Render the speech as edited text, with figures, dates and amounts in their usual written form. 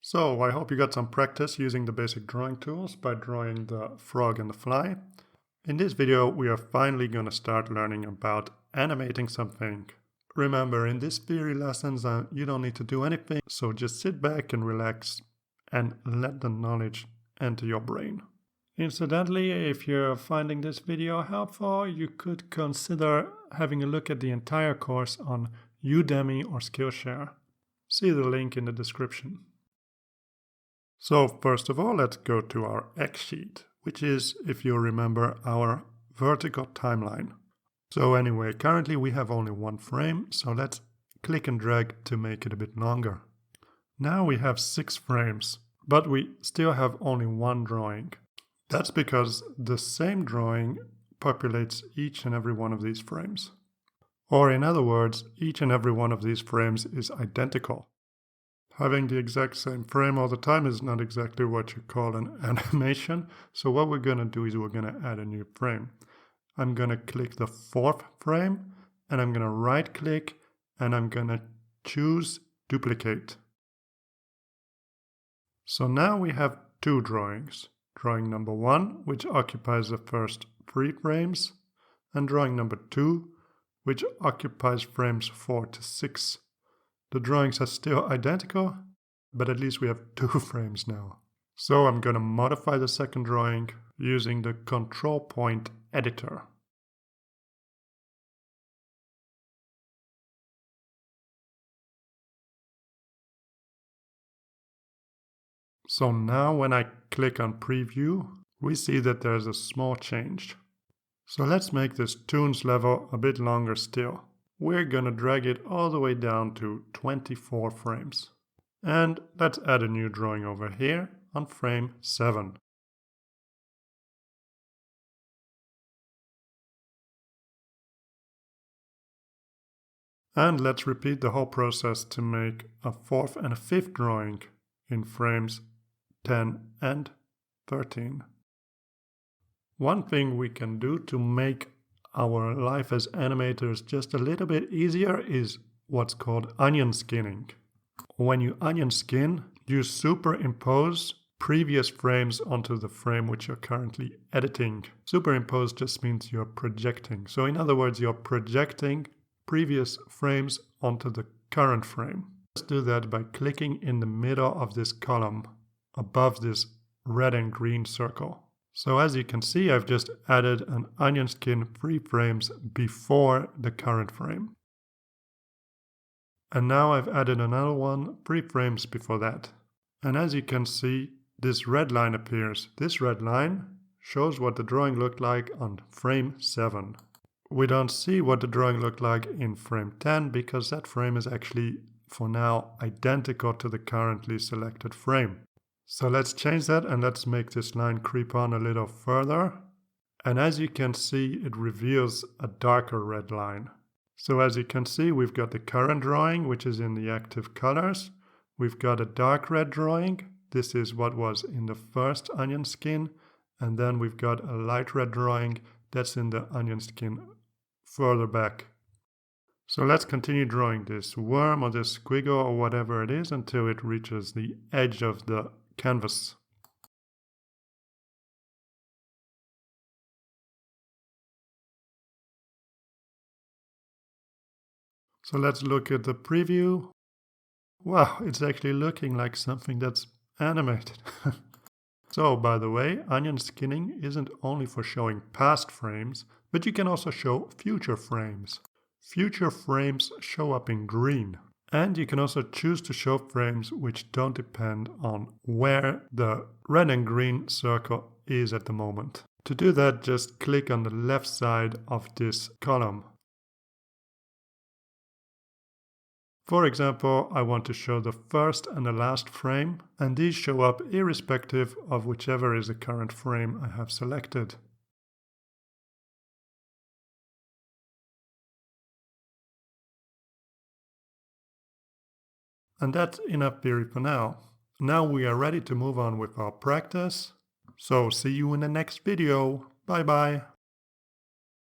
So I hope you got some practice using the basic drawing tools by drawing the frog and the fly. In this video we are finally going to start learning about animating something. Remember, in these theory lessons you don't need to do anything, so just sit back and relax and let the knowledge enter your brain. Incidentally, if you're finding this video helpful, you could consider having a look at the entire course on Udemy or Skillshare. See the link in the description. So first of all, let's go to our Xsheet, which is, if you remember, our vertical timeline. So anyway, currently we have only one frame, so let's click and drag to make it a bit longer. Now we have 6 frames, but we still have only one drawing. That's because the same drawing populates each and every one of these frames. Or in other words, each and every one of these frames is identical. Having the exact same frame all the time is not exactly what you call an animation. So what we're going to do is we're going to add a new frame. I'm going to click the 4th frame and I'm going to right click and I'm going to choose duplicate. So now we have 2 drawings. Drawing number 1, which occupies the first 3 frames, and drawing number 2, which occupies frames 4 to 6. The drawings are still identical, but at least we have 2 frames now. So I'm going to modify the second drawing using the control point editor. So now when I click on preview, we see that there's a small change. So let's make this Toonz level a bit longer still. We're gonna drag it all the way down to 24 frames. And let's add a new drawing over here on frame 7. And let's repeat the whole process to make a 4th and a 5th drawing in frames 10 and 13. One thing we can do to make our life as animators just a little bit easier is what's called onion skinning. When you onion skin, you superimpose previous frames onto the frame which you're currently editing. Superimpose just means you're projecting. So in other words, you're projecting previous frames onto the current frame. Let's do that by clicking in the middle of this column above this red and green circle. So as you can see, I've just added an onion skin 3 frames before the current frame. And now I've added another one 3 frames before that. And as you can see, this red line appears. This red line shows what the drawing looked like on frame 7. We don't see what the drawing looked like in frame 10 because that frame is actually, for now, identical to the currently selected frame. So let's change that and let's make this line creep on a little further. And as you can see, it reveals a darker red line. So as you can see, we've got the current drawing, which is in the active colors. We've got a dark red drawing. This is what was in the first onion skin. And then we've got a light red drawing that's in the onion skin further back. So let's continue drawing this worm or this squiggle or whatever it is until it reaches the edge of the canvas. So let's look at the preview. Wow, it's actually looking like something that's animated. So, by the way, onion skinning isn't only for showing past frames, but you can also show future frames. Future frames show up in green. And you can also choose to show frames which don't depend on where the red and green circle is at the moment. To do that, just click on the left side of this column. For example, I want to show the first and the last frame, and these show up irrespective of whichever is the current frame I have selected. And that's enough theory for now. Now we are ready to move on with our practice. So see you in the next video. Bye bye.